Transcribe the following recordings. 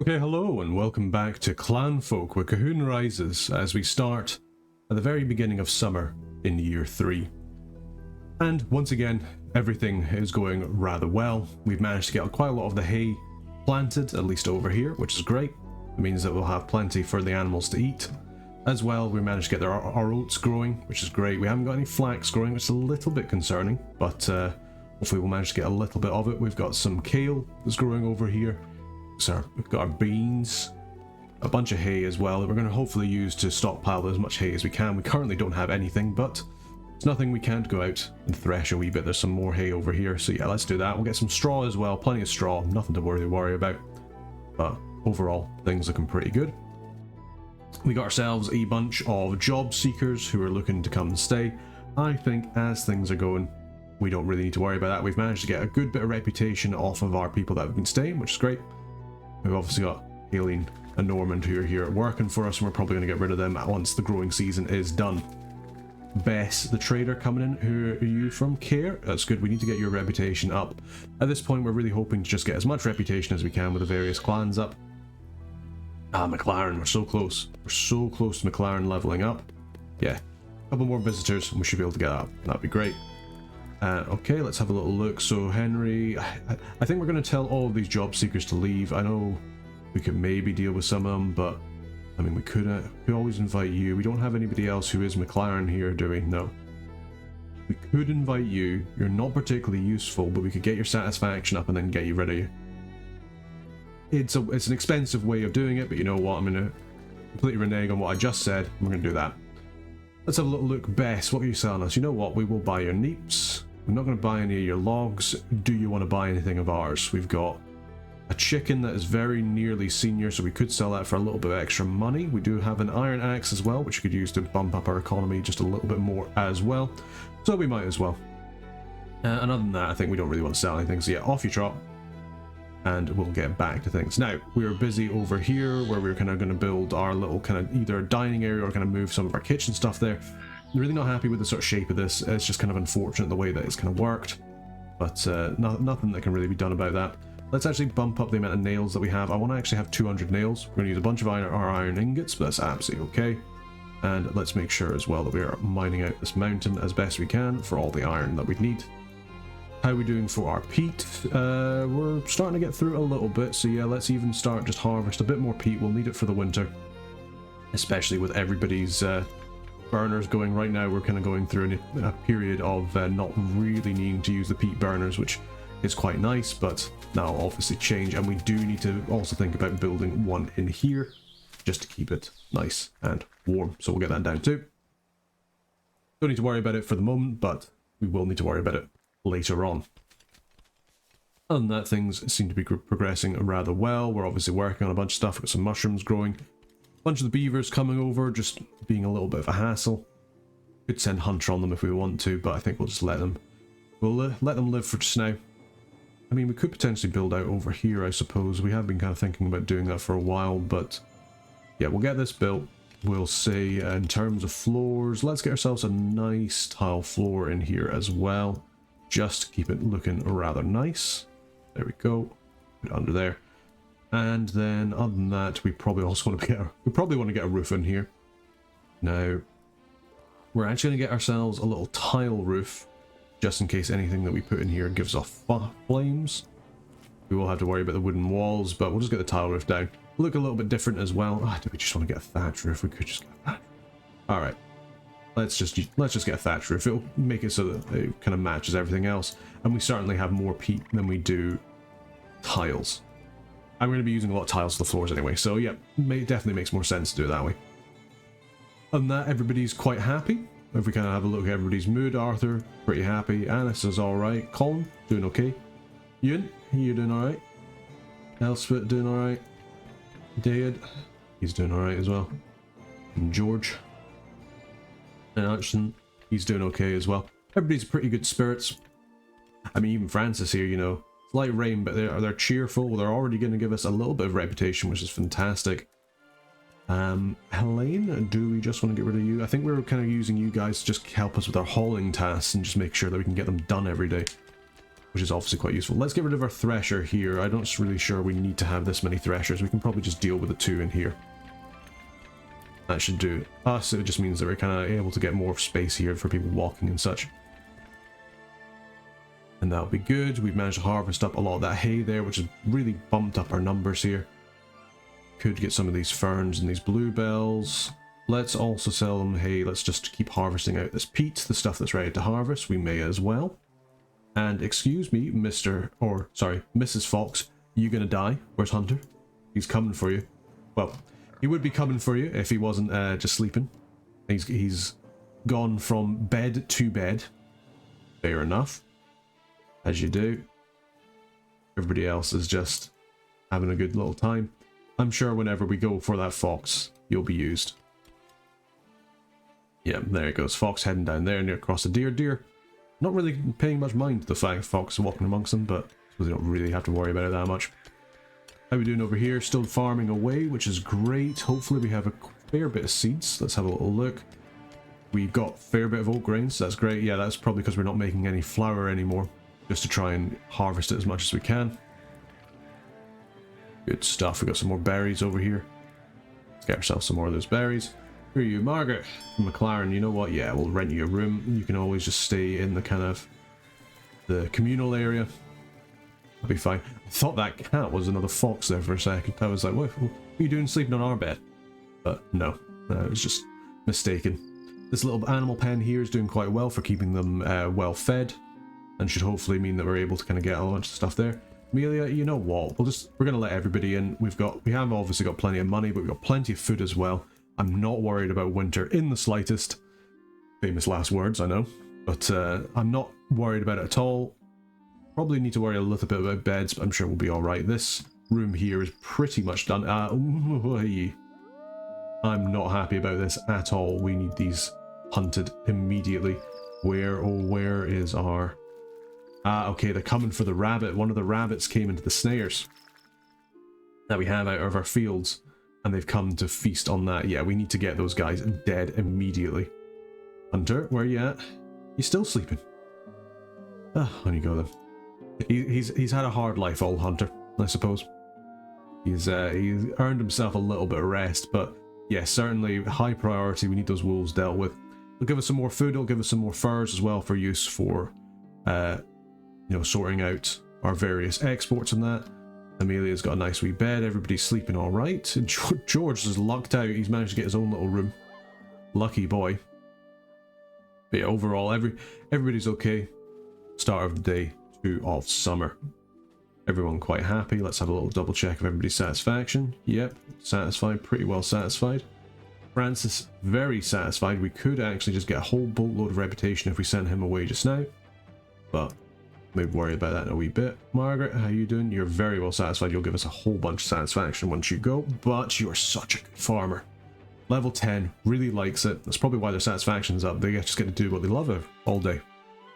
Okay, hello and welcome back to Clanfolk, where Colquhoun rises as we start at the very beginning of summer in year 3. And once again, everything is going rather well. We've managed to get quite a lot of the hay planted, at least over here, which is great. It means that we'll have plenty for the animals to eat. As well, we managed to get our oats growing, which is great. We haven't got any flax growing, which is a little bit concerning, but hopefully we'll manage to get a little bit of it. We've got some kale that's growing over here. So we've got our beans, a bunch of hay as well that we're going to hopefully use to stockpile as much hay as we can. We currently don't have anything, but it's nothing we can't go out and thresh a wee bit. There's some more hay over here, so yeah, let's do that. We'll get some straw as well, plenty of straw, nothing to worry about. But overall, things looking pretty good. We got ourselves a bunch of job seekers who are looking to come and stay. I think as things are going, we don't really need to worry about that. We've managed to get a good bit of reputation off of our people that have been staying, which is great. We've obviously got Aileen and Normand who are here working for us, and we're probably going to get rid of them once the growing season is done. Bess, the trader, coming in. Who are you from? Care? That's good. We need to get your reputation up. At this point, we're really hoping to just get as much reputation as we can with the various clans up. McLaren, we're so close. We're so close to McLaren leveling up. Yeah, a couple more visitors and we should be able to get up. That'd be great. Okay, let's have a little look. So Henry, I think we're going to tell all of these job seekers to leave. I know we could maybe deal with some of them, but I mean, we could always invite you. We don't have anybody else who is McLaren here, do we? No. We could invite you. You're not particularly useful, but we could get your satisfaction up and then get you rid of you. It's an expensive way of doing it, but you know what? I'm going to completely renege on what I just said. We're going to do that. Let's have a little look. Bess, what are you selling us? You know what? We will buy your neeps. I'm not going to buy any of your logs. Do you want to buy anything of ours? We've got a chicken that is very nearly senior, so we could sell that for a little bit of extra money. We do have an iron axe as well, which we could use to bump up our economy just a little bit more as well. So we might as well. And other than that, I think we don't really want to sell anything. So yeah, off you trot. And we'll get back to things. Now, we were busy over here where we were kind of going to build our little kind of either dining area or kind of move some of our kitchen stuff there. I'm really not happy with the sort of shape of this. It's just kind of unfortunate the way that it's kind of worked. But nothing that can really be done about that. Let's actually bump up the amount of nails that we have. I want to actually have 200 nails. We're going to use a bunch of our iron ingots, but that's absolutely okay. And let's make sure as well that we are mining out this mountain as best we can for all the iron that we need. How are we doing for our peat? We're starting to get through it a little bit, so yeah, let's even start just harvest a bit more peat. We'll need it for the winter, especially with everybody's burners going. Right now we're kind of going through a period of not really needing to use the peat burners, which is quite nice, but that'll obviously change, and we do need to also think about building one in here just to keep it nice and warm, so we'll get that down too. Don't need to worry about it for the moment, but we will need to worry about it later on. Other than that, things seem to be progressing rather well. We're obviously working on a bunch of stuff. We've got some mushrooms growing. A bunch of the beavers coming over, just being a little bit of a hassle. Could send Hunter on them if we want to, but I think we'll just let them. We'll let them live for just now. I mean, we could potentially build out over here, I suppose. We have been kind of thinking about doing that for a while, but yeah, we'll get this built. We'll say in terms of floors, let's get ourselves a nice tile floor in here as well. Just to keep it looking rather nice. There we go. Put it under there. And then other than that, we probably also want to get a roof in here. Now, we're actually going to get ourselves a little tile roof, just in case anything that we put in here gives off flames. We will have to worry about the wooden walls, but we'll just get the tile roof down. Look a little bit different as well. Do we just want to get a thatch roof? We could just get a thatch. All right. Let's just get a thatch roof. It'll make it so that it kind of matches everything else. And we certainly have more peat than we do tiles. I'm going to be using a lot of tiles for the floors anyway, so yeah, definitely makes more sense to do it that way. Other than that, everybody's quite happy. If we kind of have a look at everybody's mood, Arthur, pretty happy. Annis is alright. Colin, doing okay. Ewan, you doing alright. Elspeth, doing alright. Dad, he's doing alright as well. And George. And Action, he's doing okay as well. Everybody's pretty good spirits. I mean, even Francis here, you know, it's light rain, but they're cheerful. They're already going to give us a little bit of reputation, which is fantastic. Helene, do we just want to get rid of you? I think we were kind of using you guys to just help us with our hauling tasks and just make sure that we can get them done every day. which is obviously quite useful. Let's get rid of our thresher here. I'm not really sure we need to have this many threshers. We can probably just deal with the 2 in here. That should do us. It just means that we're kind of able to get more space here for people walking and such. And that'll be good. We've managed to harvest up a lot of that hay there, which has really bumped up our numbers here. Could get some of these ferns and these bluebells. Let's also sell them hay. Let's just keep harvesting out this peat, the stuff that's ready to harvest. We may as well. And excuse me, Mrs. Fox, you gonna die? Where's Hunter? He's coming for you. Well, he would be coming for you if he wasn't just sleeping. He's gone from bed to bed. Fair enough. As you do. Everybody else is just having a good little time. I'm sure whenever we go for that fox, you'll be used. Yeah, there it goes. Fox heading down there near across the deer. Deer not really paying much mind to the fact Fox is walking amongst them, but I suppose they don't really have to worry about it that much. How are we doing over here? Still farming away, which is great. Hopefully we have a fair bit of seeds. Let's have a little look. We've got a fair bit of oat grains. That's great. Yeah, that's probably because we're not making any flour anymore. Just to try and harvest it as much as we can. Good stuff. We've got some more berries over here. Let's get ourselves some more of those berries. Who are you? Margaret from McLaren. You know what? Yeah, we'll rent you a room. You can always just stay in the kind of the communal area. That'll be fine. I thought that cat was another fox there for a second. I was like, what are you doing sleeping on our bed? But no, it was just mistaken. This little animal pen here is doing quite well for keeping them well fed, and should hopefully mean that we're able to kind of get a bunch of stuff there. Amelia, you know what? We're gonna let everybody in. We have obviously got plenty of money, but we've got plenty of food as well. I'm not worried about winter in the slightest. Famous last words, I know, but I'm not worried about it at all. Probably need to worry a little bit about beds, but I'm sure we'll be all right. This room here is pretty much done. I'm not happy about this at all. We need these hunted immediately. Where is our... okay, they're coming for the rabbit. One of the rabbits came into the snares that we have out of our fields, and they've come to feast on that. Yeah, we need to get those guys dead immediately. Hunter, where are you at? He's still sleeping. On you go then. He's had a hard life, old Hunter, I suppose. He's earned himself a little bit of rest, but yeah, certainly high priority. We need those wolves dealt with. It'll give us some more food. It'll give us some more furs as well for use for, sorting out our various exports and that. Amelia's got a nice wee bed. Everybody's sleeping all right. And George has lucked out. He's managed to get his own little room. Lucky boy. But yeah, overall, everybody's okay. Start of the day 2 of summer. Everyone quite happy. Let's have a little double check of everybody's satisfaction. Yep, satisfied. Pretty well satisfied. Francis, very satisfied. We could actually just get a whole boatload of reputation if we sent him away just now. But maybe worry about that in a wee bit. Margaret, how you doing? You're very well satisfied. You'll give us a whole bunch of satisfaction once you go. But you're such a good farmer. Level 10, really likes it. That's probably why their satisfaction's up. They just get to do what they love all day.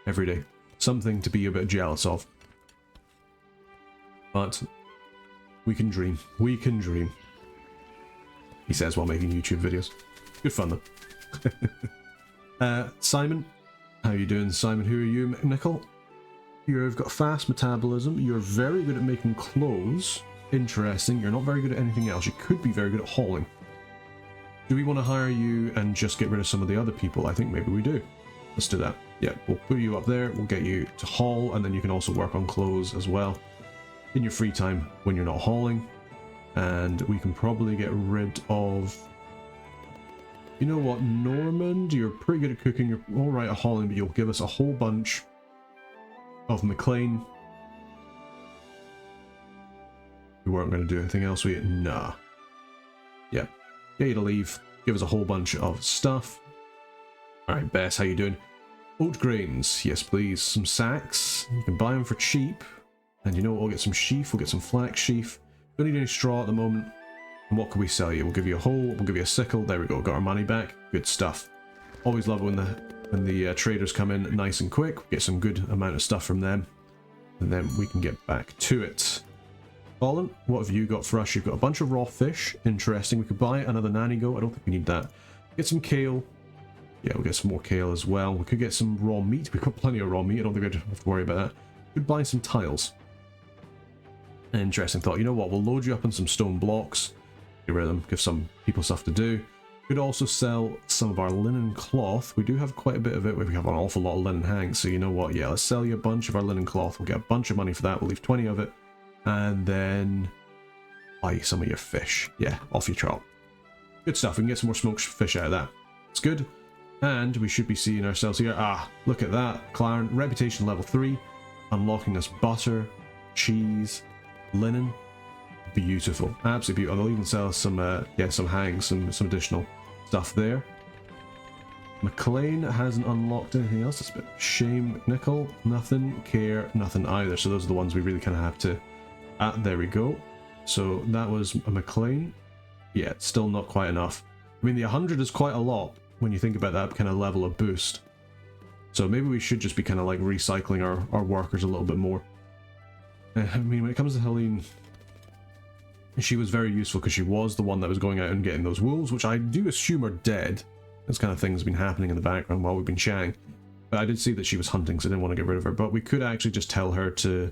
Every day. Something to be a bit jealous of. But we can dream. We can dream. He says while making YouTube videos. Good fun though. Simon, how you doing? Simon, who are you? Nickel, you've got fast metabolism. You're very good at making clothes. Interesting. You're not very good at anything else. You could be very good at hauling. Do we want to hire you and just get rid of some of the other people? I think maybe we do. Let's do that. Yeah, we'll put you up there. We'll get you to haul, and then you can also work on clothes as well in your free time when you're not hauling. And we can probably get rid of... You know what, Normand? You're pretty good at cooking. You're alright at hauling, but you'll give us a whole bunch of McLean. We weren't going to do anything else with it. Nah. Yeah. Get you to leave. Give us a whole bunch of stuff. Alright, Bess, how you doing? Oat grains. Yes, please. Some sacks. You can buy them for cheap. And you know what? We'll get some sheaf. We'll get some flax sheaf. Don't need any straw at the moment. And what can we sell you? We'll give you a hoe. We'll give you a sickle. There we go. Got our money back. Good stuff. Always love it when the traders come in nice and quick. We get some good amount of stuff from them. And then we can get back to it. Colin, what have you got for us? You've got a bunch of raw fish. Interesting. We could buy another nanny goat. I don't think we need that. Get some kale. Yeah, we'll get some more kale as well. We could get some raw meat. We've got plenty of raw meat. I don't think we'd have to worry about that. Could buy some tiles. Interesting thought. You know what? We'll load you up on some stone blocks. Get rid of them. Give some people stuff to do. Could also sell some of our linen cloth. We do have quite a bit of it. We have an awful lot of linen hangs. So you know what? Yeah, let's sell you a bunch of our linen cloth. We'll get a bunch of money for that. We'll leave 20 of it. And then buy some of your fish. Yeah, off you trot. Good stuff. We can get some more smoked fish out of that. It's good. And we should be seeing ourselves here. Ah, look at that. Clarn, reputation level 3. Unlocking us butter, cheese, linen. Beautiful. Absolutely beautiful. They'll even sell some, yeah, some hangs, some additional stuff there. McLean hasn't unlocked anything else. That's a bit of a shame. Nickel, nothing. Care, nothing either. So those are the ones we really kind of have to... Ah, there we go. So that was a McLean. Yeah, still not quite enough. I mean, the 100 is quite a lot when you think about that kind of level of boost. So maybe we should just be kind of like recycling our workers a little bit more. I mean, when it comes to Helene, she was very useful because she was the one that was going out and getting those wolves, which I do assume are dead. This kind of thing has been happening in the background while we've been chatting. But I did see that she was hunting, so I didn't want to get rid of her. But we could actually just tell her to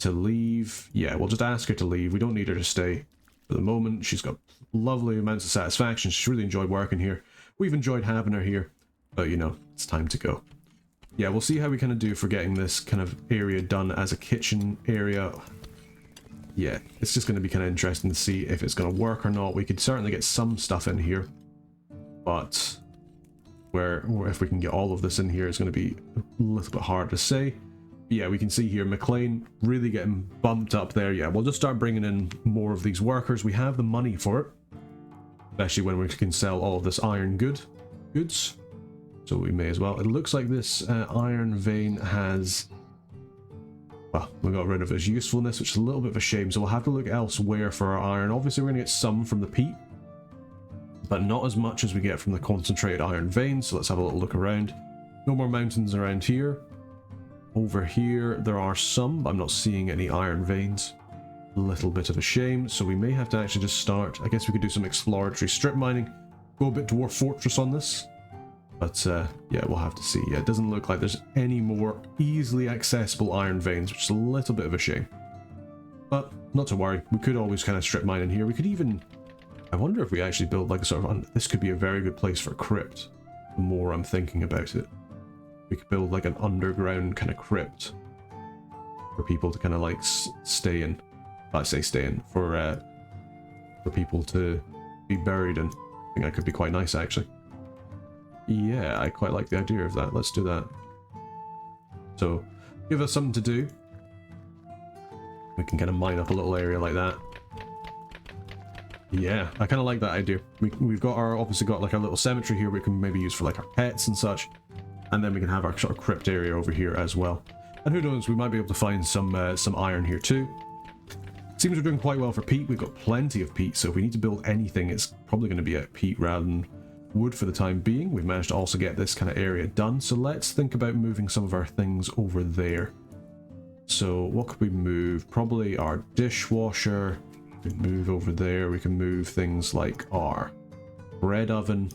leave. Yeah, we'll just ask her to leave. We don't need her to stay for the moment. She's got lovely amounts of satisfaction. She's really enjoyed working here. We've enjoyed having her here. But, you know, it's time to go. Yeah, we'll see how we kind of do for getting this kind of area done as a kitchen area. Yeah, it's just going to be kind of interesting to see if it's going to work or not. We could certainly get some stuff in here, but if we can get all of this in here, it's going to be a little bit hard to say. But yeah, we can see here McLean really getting bumped up there. Yeah, we'll just start bringing in more of these workers. We have the money for it, especially when we can sell all of this iron goods. So we may as well. It looks like this iron vein has... Well, we got rid of its usefulness, which is a little bit of a shame, so we'll have to look elsewhere for our iron. Obviously, we're going to get some from the peat, but not as much as we get from the concentrated iron vein, so let's have a little look around. No more mountains around here. Over here, there are some, but I'm not seeing any iron veins. A little bit of a shame, so we may have to actually just start... I guess we could do some exploratory strip mining, go a bit Dwarf Fortress on this. But, yeah, we'll have to see. Yeah, it doesn't look like there's any more easily accessible iron veins, which is a little bit of a shame. But, not to worry. We could always kind of strip mine in here. We could even... I wonder if we actually build like a sort of... This could be a very good place for a crypt, the more I'm thinking about it. We could build like an underground kind of crypt for people to kind of like stay in. I say stay in. For people to be buried in. I think that could be quite nice, actually. Yeah, I quite like the idea of that. Let's do that. So, give us something to do. We can kind of mine up a little area like that. Yeah, I kind of like that idea. We've got our, obviously got like a little cemetery here we can maybe use for like our pets and such. And then we can have our sort of crypt area over here as well. And who knows, we might be able to find some iron here too. Seems we're doing quite well for peat. We've got plenty of peat, so if we need to build anything, it's probably going to be at peat rather than wood for the time being. We've managed to also get this kind of area done, so let's think about moving some of our things over there. So what could we move? Probably our dishwasher. We can move over there. We can move things like our bread oven.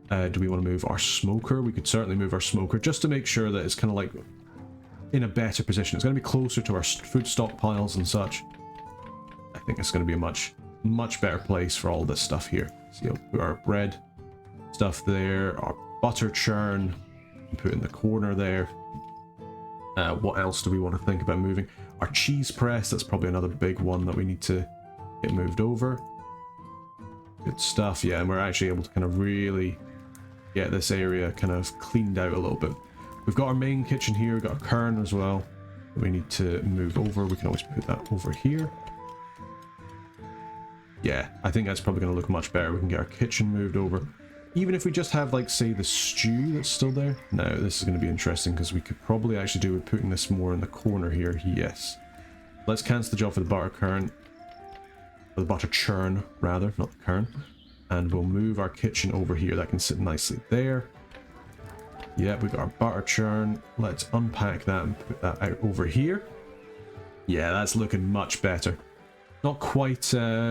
Do we want to move our smoker? We could certainly move our smoker just to make sure that it's kind of like in a better position. It's going to be closer to our food stockpiles and such. I think it's going to be a much better place for all this stuff here. So we'll put our bread stuff there, our butter churn, put in the corner there. What else do we want to think about moving? Our cheese press, that's probably another big one that we need to get moved over. Good stuff, yeah, and we're actually able to kind of really get this area kind of cleaned out a little bit. We've got our main kitchen here, we've got our cairn as well that we need to move over. We can always put that over here. Yeah, I think that's probably going to look much better. We can get our kitchen moved over. Even if we just have, like, say, the stew that's still there. Now, this is going to be interesting because we could probably actually do with putting this more in the corner here. Yes. Let's cancel the job for the butter cairn. Or the butter churn, rather, not the cairn. And we'll move our kitchen over here. That can sit nicely there. Yeah, we've got our butter churn. Let's unpack that and put that out over here. Yeah, that's looking much better. Not quite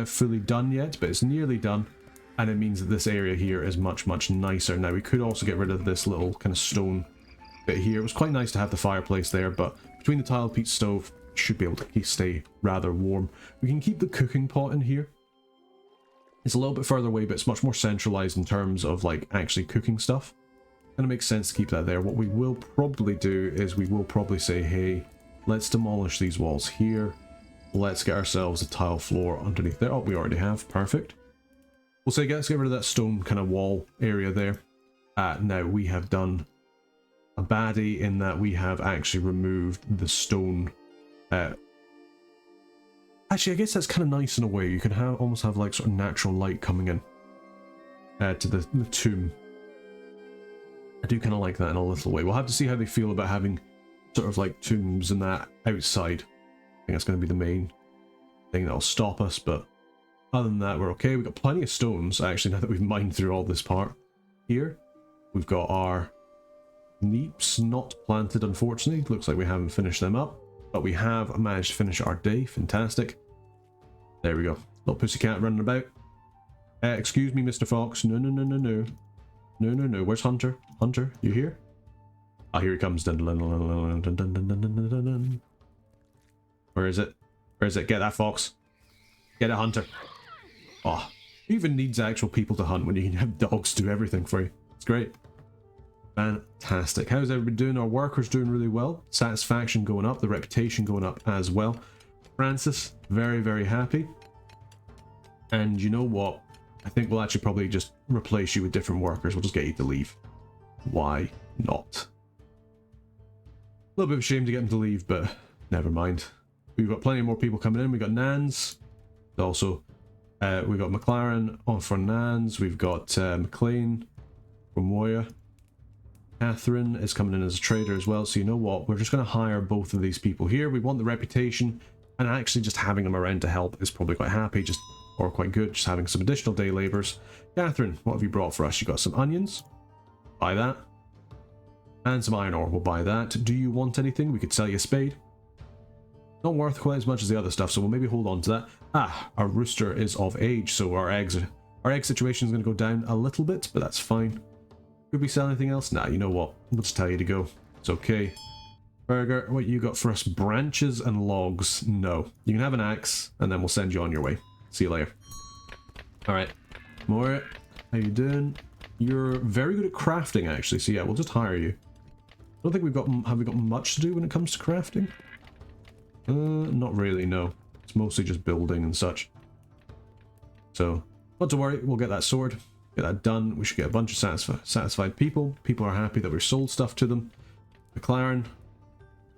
fully done yet, but it's nearly done. And it means that this area here is much nicer. Now, we could also get rid of this little kind of stone bit here. It was quite nice to have the fireplace there, but between the tile peat stove, should be able to stay rather warm. We can keep the cooking pot in here. It's a little bit further away, but it's much more centralized in terms of like actually cooking stuff. And it makes sense to keep that there. What we will probably do is we will probably say, hey, let's demolish these walls here. Let's get ourselves a tile floor underneath there. Oh, we already have. Perfect. We'll say, let's get rid of that stone kind of wall area there. Now, we have done a baddie in that we have actually removed the stone. Actually, I guess that's kind of nice in a way. You can almost have like sort of natural light coming in to the tomb. I do kind of like that in a little way. We'll have to see how they feel about having sort of like tombs and that outside. I think that's going to be the main thing that'll stop us, but other than that, we're okay. We've got plenty of stones, actually, now that we've mined through all this part. Here, we've got our neeps not planted, unfortunately. Looks like we haven't finished them up, but we have managed to finish our day. Fantastic. There we go. Little pussycat running about. Excuse me, Mr. Fox. No, no, no, no, no. No, no, no. Where's Hunter? Hunter, you here? Ah, here he comes. Dun, dun, dun, dun, dun, dun, dun, dun, dun, dun, dun. Where is it? Where is it? Get that fox. Get it, Hunter. Oh, who even needs actual people to hunt when you can have dogs do everything for you? It's great. Fantastic. How's everybody doing? Our workers doing really well. Satisfaction going up. The reputation going up as well. Francis, very, very happy. And you know what? I think we'll actually probably just replace you with different workers. We'll just get you to leave. Why not? A little bit of a shame to get him to leave, but never mind. We've got plenty more people coming in. We've got Nans. Also, we've got McLaren on for Nans. We've got McLean from Moya. Catherine is coming in as a trader as well. So you know what? We're just going to hire both of these people here. We want the reputation, and actually just having them around to help is probably quite happy. Or quite good, just having some additional day labourers. Catherine, what have you brought for us? You got some onions? Buy that. And some iron ore, we'll buy that. Do you want anything? We could sell you a spade. Not worth quite as much as the other stuff, so we'll maybe hold on to that. Ah, our rooster is of age, so our egg situation is going to go down a little bit, but that's fine. Could we sell anything else? Nah, you know what? We'll just tell you to go. It's okay. Burger, what you got for us? Branches and logs? No. You can have an axe, and then we'll send you on your way. See you later. Alright. Moira, how you doing? You're very good at crafting, actually, so yeah, we'll just hire you. I don't think have we got much to do when it comes to crafting? Not really, no. It's mostly just building and such. So, not to worry, we'll get that sword, get that done. We should get a bunch of satisfied people. People are happy that we've sold stuff to them. McLaren,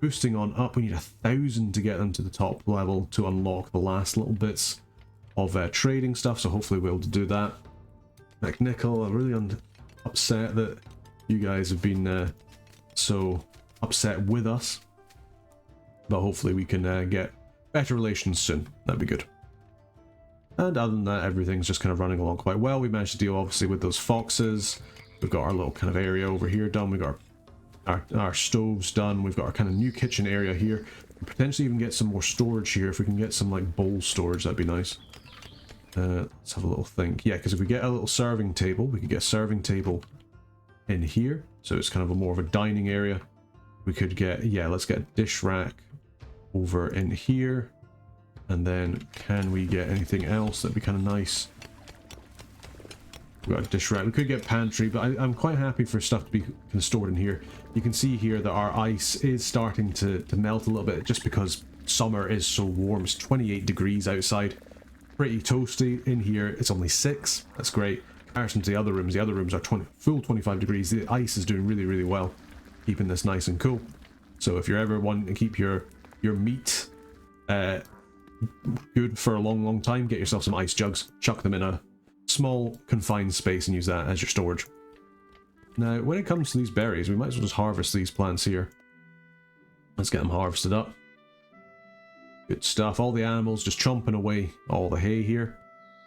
boosting on up. We need 1,000 to get them to the top level to unlock the last little bits of trading stuff, so hopefully we'll be able to do that. McNichol, I'm really upset that you guys have been so upset with us, but hopefully we can get better relations soon. That'd be good. And other than that, everything's just kind of running along quite well. We managed to deal obviously with those foxes. We've got our little kind of area over here done. We've got our stoves done. We've got our kind of new kitchen area here. Potentially even get some more storage here. If we can get some like bowl storage, that'd be nice. Let's have a little think. Yeah, because if we get a little serving table, we could get a serving table in here. So it's kind of more of a dining area. We could get, yeah, let's get a dish rack over in here. And then can we get anything else that'd be kind of nice? We've got a dish rack. We could get pantry, but I'm quite happy for stuff to be kind of stored in here. You can see here that our ice is starting to melt a little bit just because summer is so warm. It's 28 degrees outside. Pretty toasty. In here it's only 6. That's great. In comparison to the other rooms are full 25 degrees. The ice is doing really, really well, keeping this nice and cool. So if you're ever wanting to keep your meat good for a long time, get yourself some ice jugs, chuck them in a small confined space and use that as your storage. Now when it comes to these berries, we might as well just harvest these plants here. Let's get them harvested up. Good stuff. All the animals just chomping away all the hay here,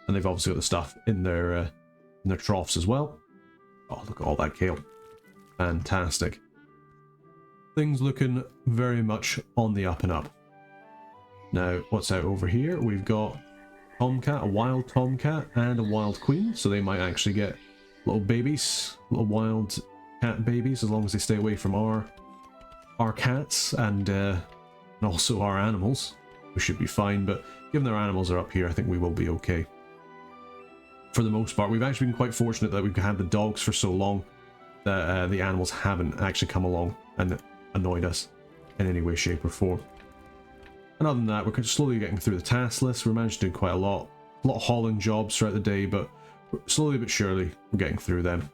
and they've obviously got the stuff in their troughs as well. Oh, look at all that kale. Fantastic. Things looking very much on the up and up. Now, what's out over here? We've got tomcat, a wild tomcat, and a wild queen, so they might actually get little babies, little wild cat babies, as long as they stay away from our cats and also our animals. We should be fine, but given our animals are up here, I think we will be okay. For the most part, we've actually been quite fortunate that we've had the dogs for so long that the animals haven't actually come along and annoyed us in any way, shape or form. And other than that, we're slowly getting through the task list. We're managing to do quite a lot of hauling jobs throughout the day, but slowly but surely we're getting through them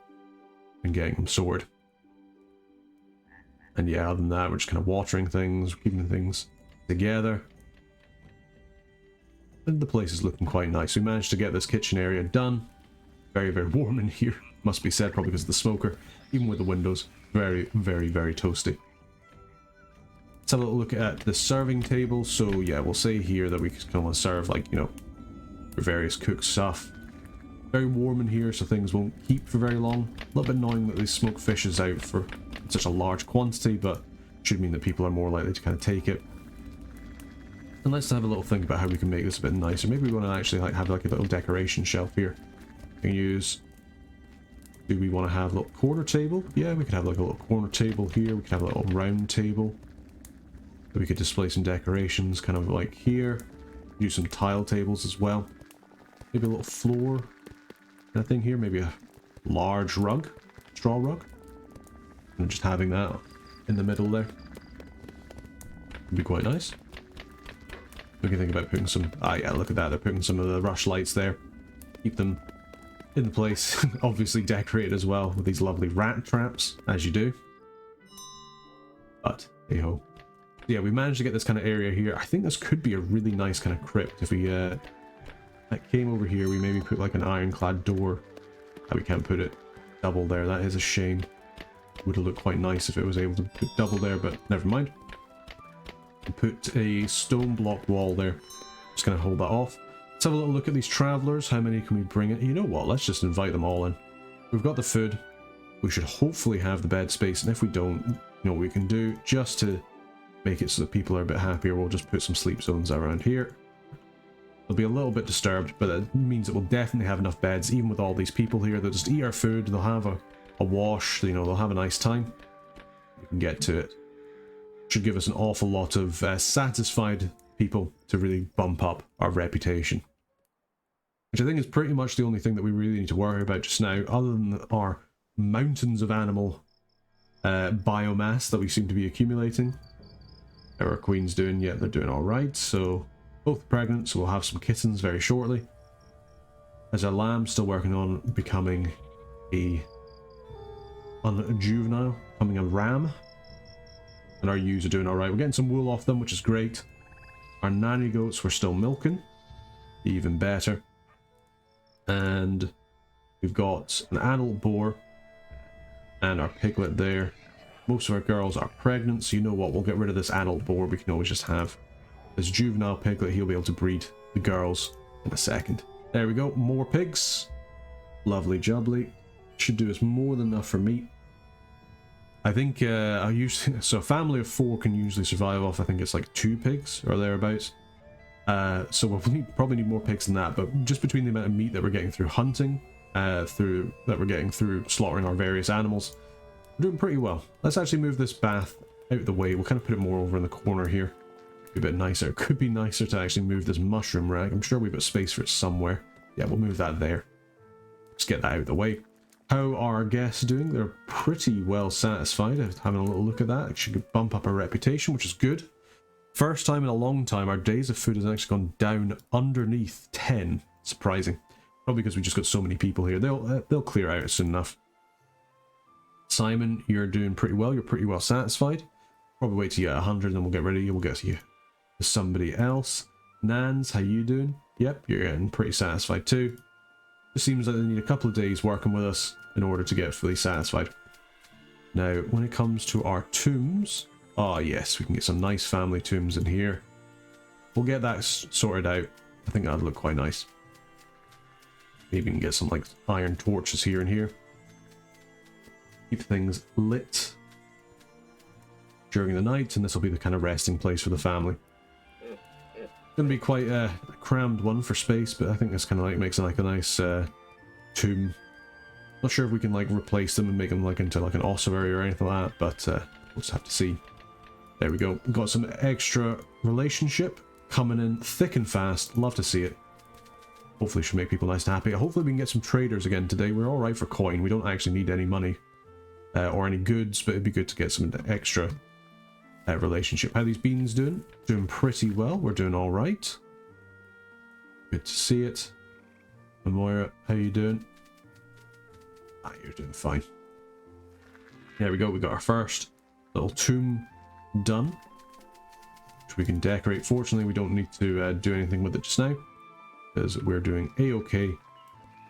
and getting them sorted. And yeah, other than that, we're just kind of watering things, keeping things together. And the place is looking quite nice. We managed to get this kitchen area done. Very, very warm in here. Must be said, probably because of the smoker. Even with the windows, very, very, very toasty. Let's have a little look at the serving table. So yeah, we'll say here that we can want to serve, like, you know, for various cooked stuff. Very warm in here, so things won't keep for very long. A little bit annoying that they smoke fishes out for such a large quantity, but should mean that people are more likely to kind of take it. And let's have a little think about how we can make this a bit nicer. Maybe we want to actually like have like a little decoration shelf here. We can use. Do we want to have a little corner table? Yeah, we could have like a little corner table here. We could have a little round table. We could display some decorations kind of like here. Use some tile tables as well. Maybe a little floor kind of thing here. Maybe a large rug, straw rug. And just having that in the middle there would be quite nice. We can think about putting some... Ah, yeah, look at that. They're putting some of the rush lights there. Keep them in place. Obviously decorated as well with these lovely rat traps, as you do. But, hey-ho. Yeah, we managed to get this kind of area here. I think this could be a really nice kind of crypt. If we came over here, we maybe put like an ironclad door. We can't put it double there. That is a shame. Would have looked quite nice if it was able to put double there, but never mind. Put a stone block wall there. Just gonna hold that off. Let's have a little look at these travelers. How many can we bring in? You know what? Let's just invite them all in. We've got the food. We should hopefully have the bed space, and if we don't, you know what we can do just to make it so that people are a bit happier. We'll just put some sleep zones around here. They'll be a little bit disturbed, but it means that we'll definitely have enough beds, even with all these people here. They'll just eat our food. They'll have a wash. You know, they'll have a nice time. We can get to it. Should give us an awful lot of satisfied people to really bump up our reputation. Which I think is pretty much the only thing that we really need to worry about just now, other than our mountains of animal biomass that we seem to be accumulating. How are our queens doing? Yeah, they're doing alright, so both pregnant, so we'll have some kittens very shortly. As our lamb's still working on becoming a juvenile, becoming a ram. And our ewes are doing alright. We're getting some wool off them, which is great. Our nanny goats we're still milking. Even better. And we've got an adult boar. And our piglet there. Most of our girls are pregnant, so you know what? We'll get rid of this adult boar. We can always just have this juvenile piglet. He'll be able to breed the girls in a second. There we go. More pigs. Lovely jubbly. Should do us more than enough for meat. I think so a family of 4 can usually survive off, I think it's like 2 pigs or thereabouts. So we'll probably need more pigs than that, but just between the amount of meat that we're getting through hunting, through slaughtering our various animals, we're doing pretty well. Let's actually move this bath out of the way. We'll kind of put it more over in the corner here. Be a bit nicer. It could be nicer to actually move this mushroom rack. I'm sure we've got space for it somewhere. Yeah, we'll move that there. Just get that out of the way. How are our guests doing? They're pretty well satisfied. Having a little look at that. It should bump up our reputation, which is good. First time in a long time, our days of food has actually gone down underneath 10. Surprising. Probably because we just got so many people here. They'll clear out soon enough. Simon, you're doing pretty well. You're pretty well satisfied. Probably wait till you get 100 and then we'll get rid of you. We'll get you to somebody else. Nans, how you doing? Yep, you're getting pretty satisfied too. It seems like they need a couple of days working with us in order to get fully satisfied. Now, when it comes to our tombs, oh yes, we can get some nice family tombs in here. We'll get that sorted out. I think that'd look quite nice. Maybe we can get some like iron torches here and here. Keep things lit during the night, and this will be the kind of resting place for the family. Gonna be quite a crammed one for space, but I think this kind of like makes it like a nice tomb Not sure if we can like replace them and make them like into like an ossuary or anything like that, but we'll just have to see. There we go. We've got some extra relationship coming in thick and fast. Love to see it. Hopefully should make people nice and happy. Hopefully we can get some traders again today. We're alright for coin. We don't actually need any money or any goods, but it'd be good to get some extra relationship. How are these beans doing? Doing pretty well. We're doing alright. Good to see it. Moira, how you doing? Ah, you're doing fine. There we go. We got our first little tomb done, which we can decorate. Fortunately, we don't need to do anything with it just now, because we're doing a-okay.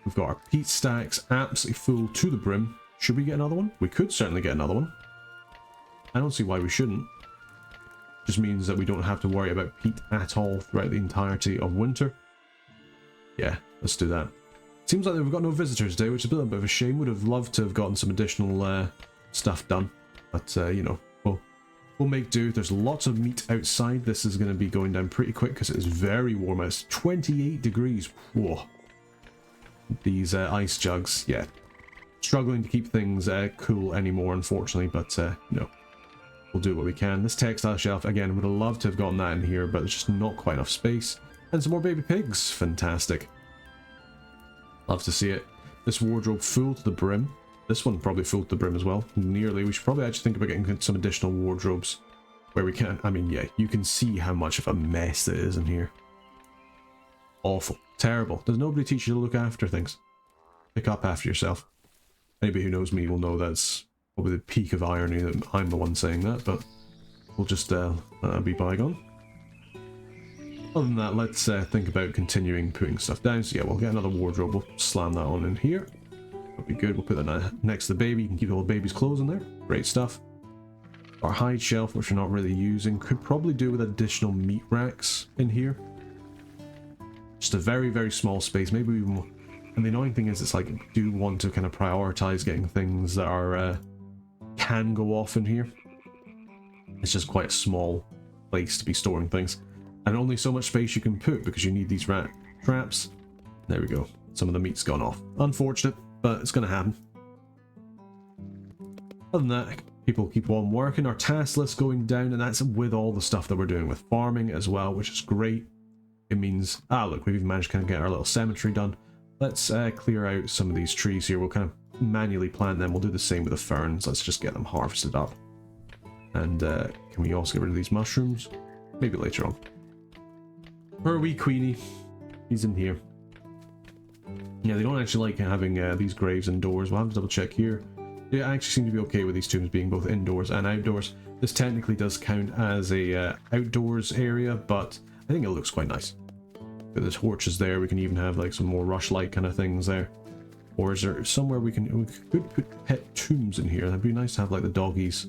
We've got our peat stacks absolutely full to the brim. Should we get another one? We could certainly get another one. I don't see why we shouldn't. Just means that we don't have to worry about peat at all throughout the entirety of winter. Yeah, let's do that. Seems like we've got no visitors today, which is a little bit of a shame. Would have loved to have gotten some additional stuff done, but you know, we'll make do. There's lots of meat outside. This is going to be going down pretty quick because it is very warm. It's 28 degrees. Whoa. These ice jugs, yeah. Struggling to keep things cool anymore, unfortunately, but you know, we'll do what we can. This textile shelf, again, would have loved to have gotten that in here, but there's just not quite enough space. And some more baby pigs. Fantastic. Love to see it. This wardrobe full to the brim. This one probably full to the brim as well. Nearly. We should probably actually think about getting some additional wardrobes where we can. I mean, yeah, you can see how much of a mess it is in here. Awful. Terrible. Does nobody teach you to look after things? Pick up after yourself. Anybody who knows me will know that's probably the peak of irony that I'm the one saying that, but we'll just let that be bygone. Other than that, let's think about continuing putting stuff down. So yeah, we'll get another wardrobe. We'll slam that on in here. That'll be good. We'll put that next to the baby. You can keep all the baby's clothes in there. Great stuff. Our hide shelf, which we're not really using, could probably do with additional meat racks in here. Just a very, very small space. Maybe even more. And the annoying thing is, it's like, I do want to kind of prioritize getting things that are can go off in here. It's just quite a small place to be storing things. And only so much space you can put because you need these rat traps. There we go. Some of the meat's gone off. Unfortunate, but it's going to happen. Other than that, people keep on working. Our task list going down, and that's with all the stuff that we're doing with farming as well, which is great. It means, look, we've even managed to kind of get our little cemetery done. Let's clear out some of these trees here. We'll kind of manually plant them. We'll do the same with the ferns. Let's just get them harvested up. And can we also get rid of these mushrooms? Maybe later on. Where are we, Queenie? He's in here. Yeah, they don't actually like having these graves indoors. We'll have to double check here. They actually seem to be okay with these tombs being both indoors and outdoors. This technically does count as a outdoors area, but I think it looks quite nice. Got the torches there. We can even have like some more rushlight kind of things there. Or is there somewhere we could put pet tombs in here? That'd be nice to have like the doggies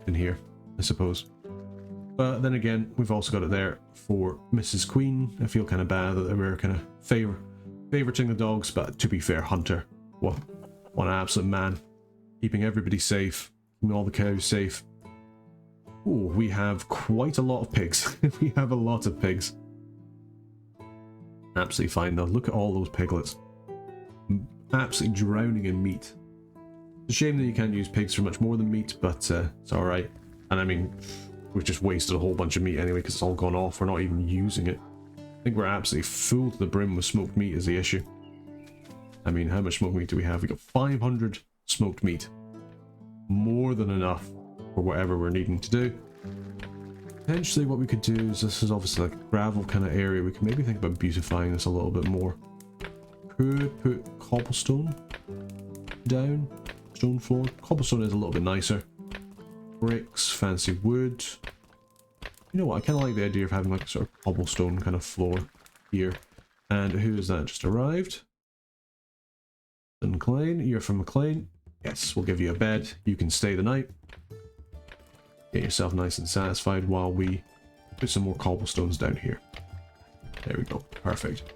in here, I suppose. But then again, we've also got it there for Mrs. Queen. I feel kind of bad that we're kind of favoriting the dogs, but to be fair, Hunter, what an absolute man. Keeping everybody safe, keeping all the cows safe. Oh, we have quite a lot of pigs. We have a lot of pigs. Absolutely fine though. Look at all those piglets. Absolutely drowning in meat. It's a shame that you can't use pigs for much more than meat, but it's alright. And I mean, we've just wasted a whole bunch of meat anyway because it's all gone off. We're not even using it. I think we're absolutely full to the brim with smoked meat is the issue. I mean, how much smoked meat do we have? We got 500 smoked meat. More than enough for whatever we're needing to do. Potentially what we could do is, this is obviously like a gravel kind of area. We can maybe think about beautifying this a little bit more. Could put cobblestone down. Stone floor. Cobblestone is a little bit nicer. Bricks, fancy wood. You know what, I kind of like the idea of having like a sort of cobblestone kind of floor here. And who is that just arrived? McLean, you're from McLean. Yes, we'll give you a bed. You can stay the night. Get yourself nice and satisfied while we put some more cobblestones down here. There we go, perfect.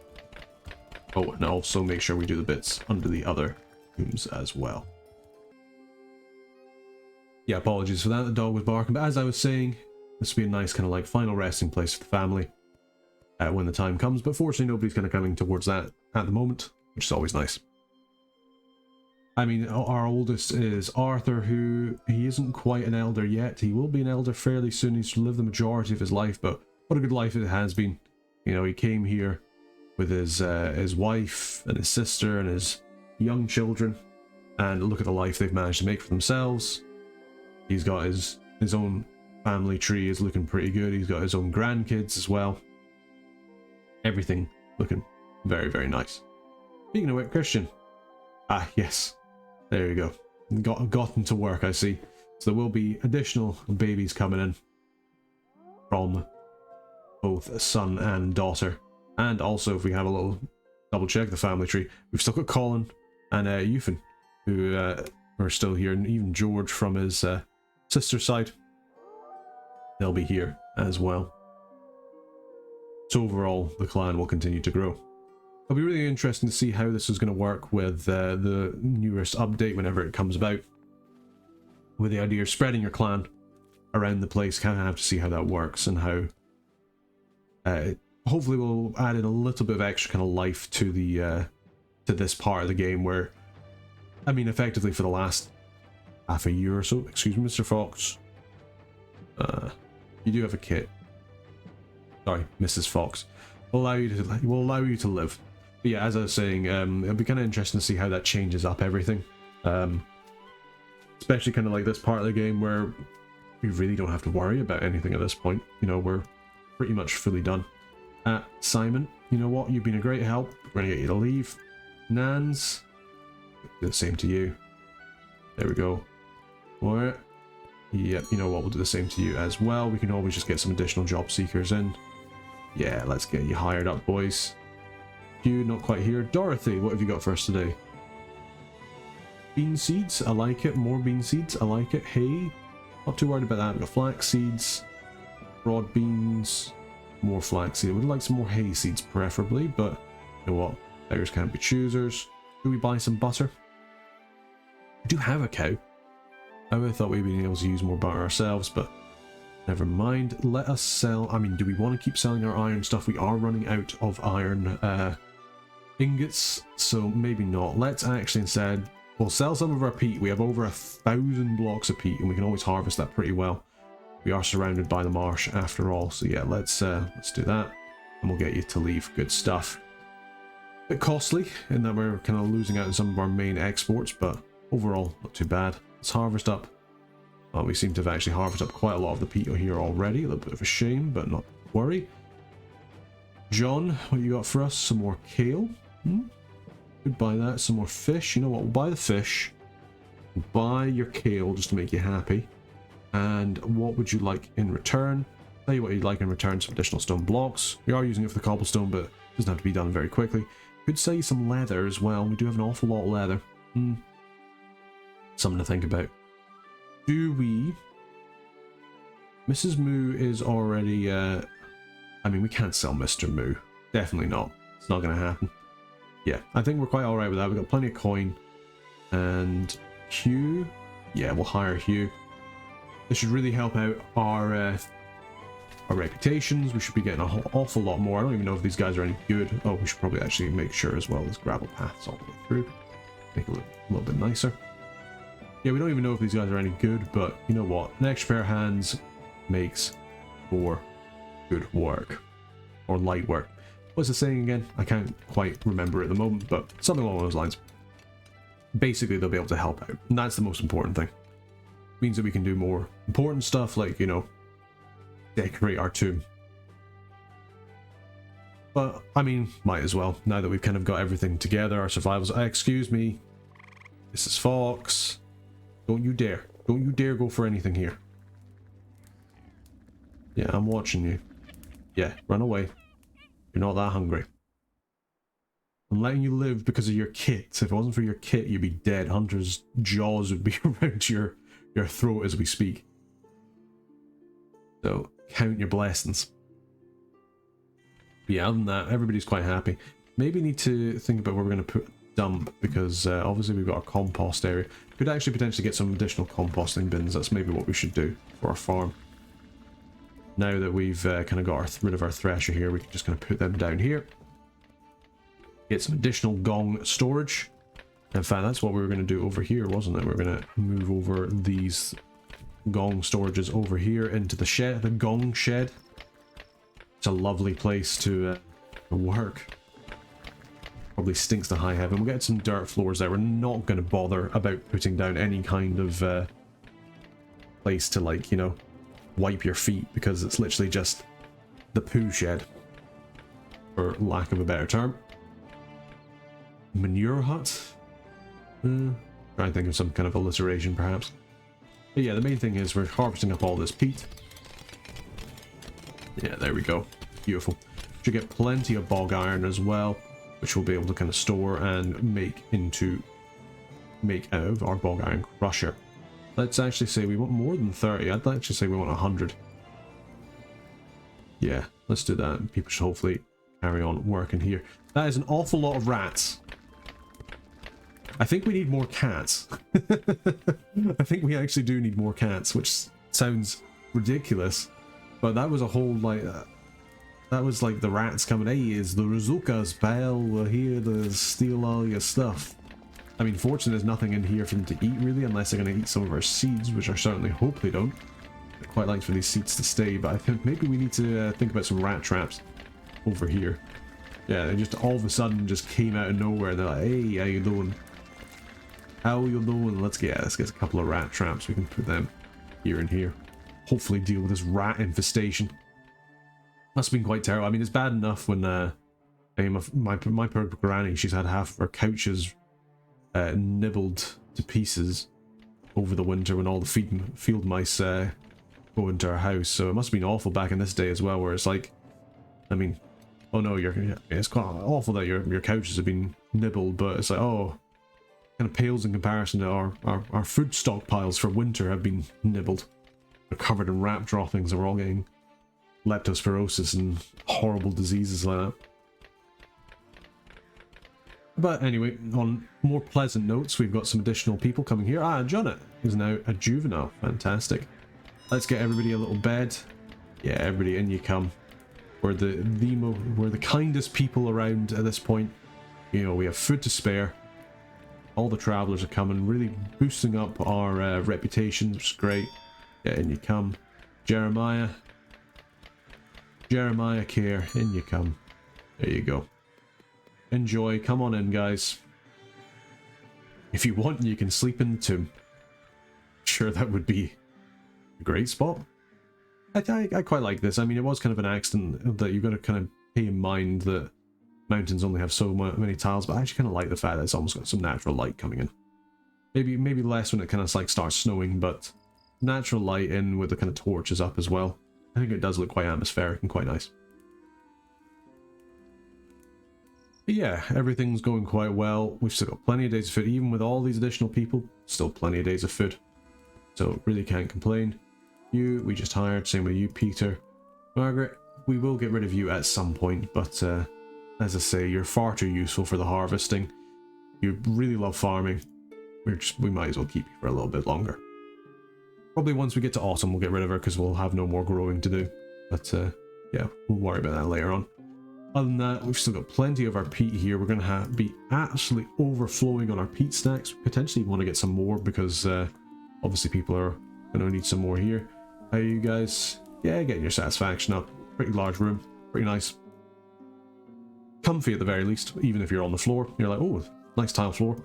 Oh, and also make sure we do the bits under the other rooms as well. Yeah, apologies for that, the dog was barking, but as I was saying, this would be a nice kind of like final resting place for the family when the time comes, but fortunately nobody's kind of coming towards that at the moment, which is always nice. I mean, our oldest is Arthur, who he isn't quite an elder yet. He will be an elder fairly soon. He's lived the majority of his life, but what a good life it has been. You know, he came here with his wife and his sister and his young children, and look at the life they've managed to make for themselves. He's got his own family tree is looking pretty good. He's got his own grandkids as well. Everything looking very, very nice. Speaking of which, Christian. Ah, yes. There you go. Gotten to work, I see. So there will be additional babies coming in from both son and daughter. And also, if we have a little double check the family tree, we've still got Colin and Euphan, who are still here, and even George from his sister's side. They'll be here as well. So overall, the clan will continue to grow. It'll be really interesting to see how this is going to work with the newest update whenever it comes about. With the idea of spreading your clan around the place, kind of have to see how that works and how hopefully we'll add in a little bit of extra kind of life to the to this part of the game where, I mean, effectively for the last half a year or so. Excuse me, Mr. Fox. You do have a kit. Sorry, Mrs. Fox. Will allow you to live. But yeah, as I was saying, it'll be kind of interesting to see how that changes up everything. Especially kind of like this part of the game where we really don't have to worry about anything at this point. You know, we're pretty much fully done. Simon, you know what? You've been a great help. We're going to get you to leave. Nans, do the same to you. There we go. Alright. Yep, you know what? We'll do the same to you as well. We can always just get some additional job seekers in. Yeah, let's get you hired up, boys. You not quite here. Dorothy, what have you got for us today? Bean seeds, I like it. More bean seeds, I like it. Hay, not too worried about that. We've got flax seeds, broad beans, more flax seeds. We'd like some more hay seeds preferably, but you know what? Beggars can't be choosers. Do we buy some butter? We do have a cow. I would have thought we'd been able to use more butter ourselves, but never mind. Let us sell. I mean, do we want to keep selling our iron stuff? We are running out of iron ingots, so maybe not. Let's actually instead, we'll sell some of our peat. We have over 1,000 blocks of peat, and we can always harvest that pretty well. We are surrounded by the marsh after all, so yeah, let's do that, and we'll get you to leave. Good stuff. Bit costly in that we're kind of losing out on some of our main exports, but overall not too bad. Let's harvest up. Well, we seem to have actually harvested up quite a lot of the peat here already. A little bit of a shame, but not to worry. John, what you got for us? Some more kale. Could buy that. Some more fish. You know what? We'll buy the fish. We'll buy your kale just to make you happy. And what would you like in return? Tell you what you'd like in return. Some additional stone blocks. We are using it for the cobblestone, but it doesn't have to be done very quickly. Could sell you some leather as well. We do have an awful lot of leather. Something to think about. Do we... Mrs. Moo is already... I mean, we can't sell Mr. Moo. Definitely not. It's not going to happen. Yeah, I think we're quite alright with that. We've got plenty of coin. And Hugh... Yeah, we'll hire Hugh. This should really help out our reputations. We should be getting an awful lot more. I don't even know if these guys are any good. Oh, we should probably actually make sure as well. There's gravel paths all the way through. Make it look a little bit nicer. Yeah, we don't even know if these guys are any good, but you know what? An extra pair of hands makes for good work. Or light work. What's the saying again? I can't quite remember at the moment, but something along those lines. Basically, they'll be able to help out. And that's the most important thing. It means that we can do more important stuff like, you know, decorate our tomb. But, I mean, might as well. Now that we've kind of got everything together, our survivals... excuse me. Mrs. Fox... Don't you dare. Don't you dare go for anything here. Yeah, I'm watching you. Yeah, run away. You're not that hungry. I'm letting you live because of your kit. If it wasn't for your kit, you'd be dead. Hunter's jaws would be around your throat as we speak. So, count your blessings. But yeah, other than that, everybody's quite happy. Maybe need to think about where we're going to put dump, because obviously we've got our compost area. Could actually potentially get some additional composting bins. That's maybe what we should do for our farm. Now that we've kind of got rid of our thresher here, we can just kind of put them down here. Get some additional gong storage. In fact, that's what we were going to do over here, wasn't it? We're going to move over these gong storages over here into the shed, the gong shed. It's a lovely place to work. Probably stinks to high heaven. We'll get some dirt floors there. We're not going to bother about putting down any kind of place to, like, you know, wipe your feet, because it's literally just the poo shed, for lack of a better term. Manure hut? Trying to think of some kind of alliteration, perhaps. But yeah, the main thing is we're harvesting up all this peat. Yeah, there we go. Beautiful. Should get plenty of bog iron as well, which we'll be able to kind of store and make out of our bog iron crusher. Let's actually say we want more than 30. I'd actually say we want 100. Yeah, let's do that. People should hopefully carry on working here. That is an awful lot of rats. I think we need more cats. I think we actually do need more cats, which sounds ridiculous, but that was a whole, like, that was like the rats coming, hey, is the Razukas, pal, we're here to steal all your stuff. I mean, fortunately there's nothing in here for them to eat, really, unless they're going to eat some of our seeds, which I certainly hope they don't. I'd quite like for these seeds to stay, but I think maybe we need to think about some rat traps over here. Yeah, they just all of a sudden just came out of nowhere. They're like, hey, how you doing? How you doing? Let's get a couple of rat traps. We can put them here and here. Hopefully deal with this rat infestation. Must have been quite terrible. I mean, it's bad enough when I mean, my poor granny, she's had half of her couches nibbled to pieces over the winter when all the field mice go into our house. So it must have been awful back in this day as well, where it's like, I mean, oh no, it's quite awful that your couches have been nibbled, but it's like, oh, kind of pales in comparison to our food stockpiles for winter have been nibbled. They're covered in rat droppings, and we're all getting leptospirosis and horrible diseases like that. But anyway, on more pleasant notes, we've got some additional people coming here. Ah, Jonnet is now a juvenile. Fantastic. Let's get everybody a little bed. Yeah, everybody in you come. We're the kindest people around at this point. You know, we have food to spare. All the travelers are coming, really boosting up our reputation, which is great. Yeah, in you come. Jeremiah Care, in you come. There you go. Enjoy, come on in, guys. If you want, you can sleep in the tomb. Sure, that would be a great spot. I quite like this. I mean, it was kind of an accident that you've got to kind of pay in mind that mountains only have so many tiles, but I actually kind of like the fact that it's almost got some natural light coming in. Maybe less when it kind of like starts snowing, but natural light in with the kind of torches up as well. I think it does look quite atmospheric and quite nice. But yeah, everything's going quite well. We've still got plenty of days of food, even with all these additional people. Still plenty of days of food, so really can't complain. You, we just hired. Same with you, Peter. Margaret, we will get rid of you at some point, but as I say, you're far too useful for the harvesting. You really love farming. We might as well keep you for a little bit longer. Probably once we get to autumn, we'll get rid of her because we'll have no more growing to do. But yeah, we'll worry about that later on. Other than that, we've still got plenty of our peat here. We're going to be absolutely overflowing on our peat stacks. Potentially want to get some more because obviously people are going to need some more here. How are you guys? Yeah, getting your satisfaction up. Pretty large room. Pretty nice. Comfy at the very least, even if you're on the floor. You're like, oh, nice tile floor.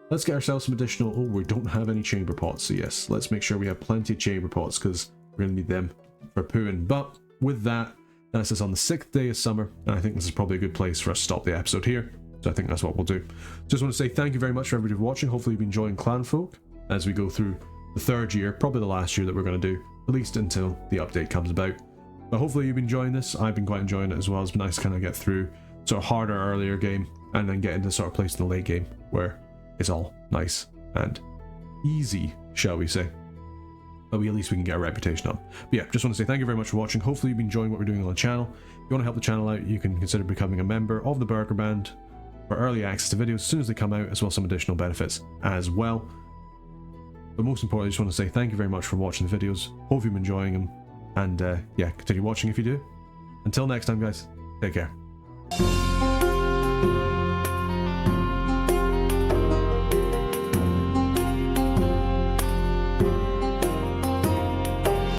Let's get ourselves some additional... Oh, we don't have any chamber pots, so yes, let's make sure we have plenty of chamber pots because we're going to need them for pooing. But with that, this is on the 6th day of summer, and I think this is probably a good place for us to stop the episode here. So I think that's what we'll do. Just want to say thank you very much for everybody for watching. Hopefully you've been enjoying Clanfolk as we go through the 3rd year, probably the last year that we're going to do, at least until the update comes about. But hopefully you've been enjoying this. I've been quite enjoying it as well. It's been nice to kind of get through sort of harder earlier game and then get into sort of place in the late game where it's all nice and easy, shall we say. But at least we can get a reputation on. But yeah, just want to say thank you very much for watching. Hopefully you've been enjoying what we're doing on the channel. If you want to help the channel out, you can consider becoming a member of the Burger Band for early access to videos as soon as they come out, as well as some additional benefits as well. But most importantly, I just want to say thank you very much for watching the videos. Hope you've been enjoying them. And yeah, continue watching if you do. Until next time, guys, take care.